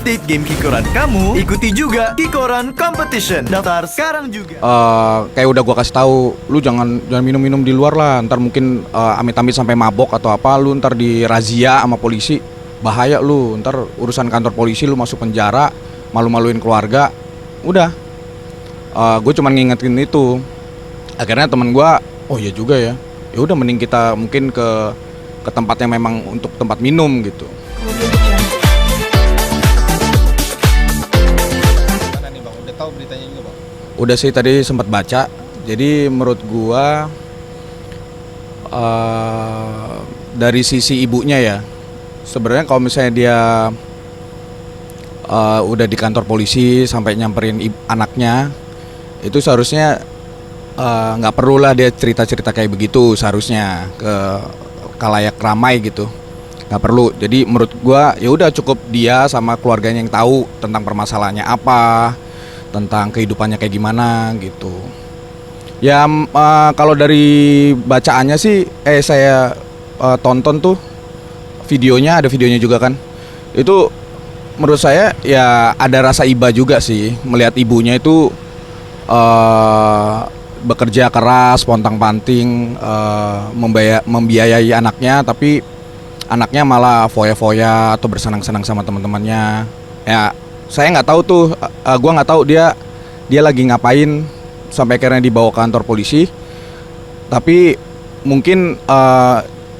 update game Kikoran kamu, ikuti juga Kikoran Competition. Daftar sekarang juga. Kayak udah gua kasih tahu, lu jangan minum-minum di luar lah. Ntar mungkin amit-amit sampai mabok atau apa, lu ntar dirazia sama polisi. Bahaya lu, ntar urusan kantor polisi lu masuk penjara, malu-maluin keluarga. Udah. Gue cuma ngingetin itu. Akhirnya teman gua, oh iya juga ya. Ya udah mending kita mungkin ke tempat yang memang untuk tempat minum gitu. Mana nih Bang? Udah tahu beritanya juga Bang? Udah sih tadi sempat baca. Jadi menurut gua dari sisi ibunya ya, sebenarnya kalau misalnya dia udah di kantor polisi sampai nyamperin anaknya, itu seharusnya nggak perlu lah dia cerita-cerita kayak begitu seharusnya ke kalayak ramai gitu, nggak perlu. Jadi menurut gua ya udah cukup dia sama keluarganya yang tahu tentang permasalahannya apa, tentang kehidupannya kayak gimana gitu. Ya kalau dari bacaannya sih saya tonton tuh videonya, ada videonya juga kan. Itu menurut saya ya ada rasa iba juga sih melihat ibunya itu bekerja keras, pontang-panting, membiayai anaknya, tapi anaknya malah foya-foya atau bersenang-senang sama teman-temannya. Ya saya nggak tahu tuh, gua nggak tahu dia lagi ngapain sampai akhirnya dibawa ke kantor polisi. Tapi mungkin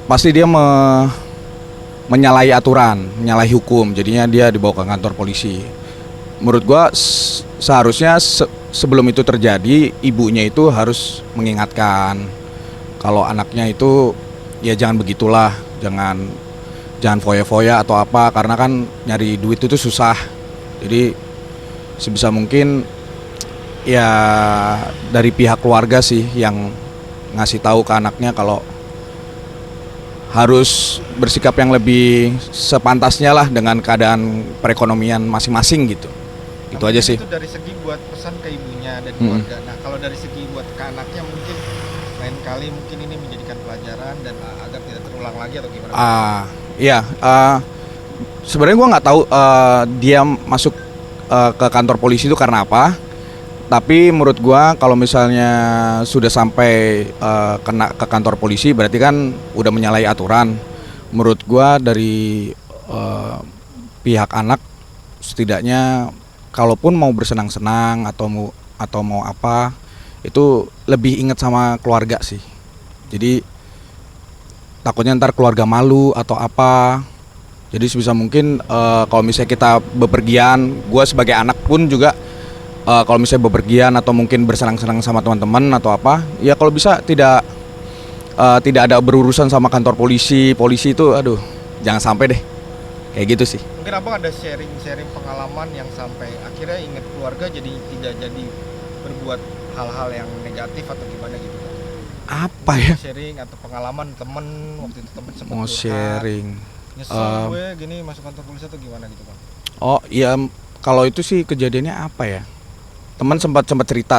pasti dia menyalahi aturan, menyalahi hukum, jadinya dia dibawa ke kantor polisi. Menurut gua seharusnya sebelum itu terjadi, ibunya itu harus mengingatkan kalau anaknya itu ya jangan begitulah, jangan foya-foya atau apa, karena kan nyari duit itu susah. Jadi sebisa mungkin ya dari pihak keluarga sih yang ngasih tahu ke anaknya kalau harus bersikap yang lebih sepantasnya lah dengan keadaan perekonomian masing-masing gitu. Itu aja sih. Itu dari segi buat pesan ke ibunya dan keluarga. Nah kalau dari segi buat ke anaknya mungkin lain kali mungkin ini menjadikan pelajaran dan agar tidak terulang lagi atau gimana? Iya. Sebenarnya gue nggak tahu dia masuk ke kantor polisi itu karena apa. Tapi menurut gue kalau misalnya sudah sampai kena ke kantor polisi berarti kan udah menyalahi aturan. Menurut gue dari pihak anak setidaknya kalaupun mau bersenang-senang atau mau apa, itu lebih ingat sama keluarga sih. Jadi takutnya ntar keluarga malu atau apa. Jadi sebisa mungkin kalau misalnya kita bepergian, gue sebagai anak pun juga kalau misalnya bepergian atau mungkin bersenang-senang sama teman-teman atau apa, ya kalau bisa tidak ada berurusan sama kantor polisi itu, aduh jangan sampai deh kayak gitu sih. Mungkin Abang ada sharing pengalaman yang sampai akhirnya ingat keluarga jadi tidak jadi berbuat hal-hal yang negatif atau gimana gitu Bang? Apa ya? Sharing atau pengalaman temen waktu itu temen sempat Mau sharing. nyesel gue gini masuk kantor polisi atau gimana gitu Bang? Oh iya, kalau itu sih kejadiannya apa ya? Teman sempat cerita,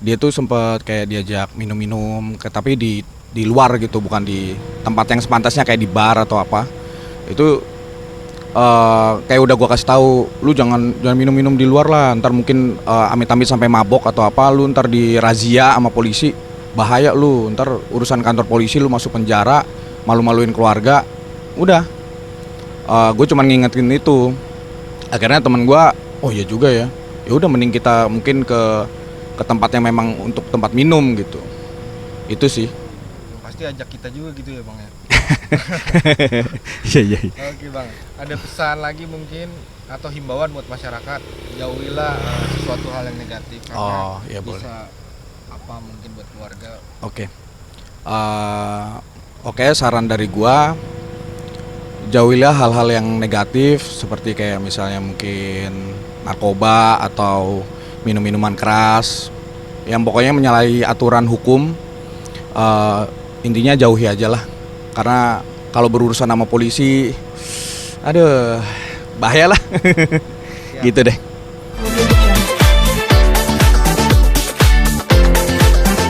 dia tuh sempat kayak diajak minum-minum, tapi di luar gitu, bukan di tempat yang sepantasnya kayak di bar atau apa. Itu kayak udah gua kasih tahu, lu jangan minum-minum di luar lah. Ntar mungkin amit-amit sampai mabok atau apa, lu ntar dirazia sama polisi. Bahaya lu, ntar urusan kantor polisi lu masuk penjara, malu-maluin keluarga. Udah. Gue cuma ngingetin itu. Akhirnya teman gua, oh iya juga ya. Ya udah mending kita mungkin ke tempat yang memang untuk tempat minum gitu. Itu sih. Pasti ajak kita juga gitu ya Bang ya. Iya. Oke Bang, ada pesan lagi mungkin atau himbauan buat masyarakat, jauhilah sesuatu hal yang negatif karena iya, bisa boleh. apa mungkin buat keluarga. Oke, saran dari gua, jauhilah hal-hal yang negatif seperti kayak misalnya mungkin narkoba atau minum-minuman keras yang pokoknya menyalahi aturan hukum. Intinya jauhi aja lah, karena kalau berurusan sama polisi, aduh bahaya lah. Gitu deh.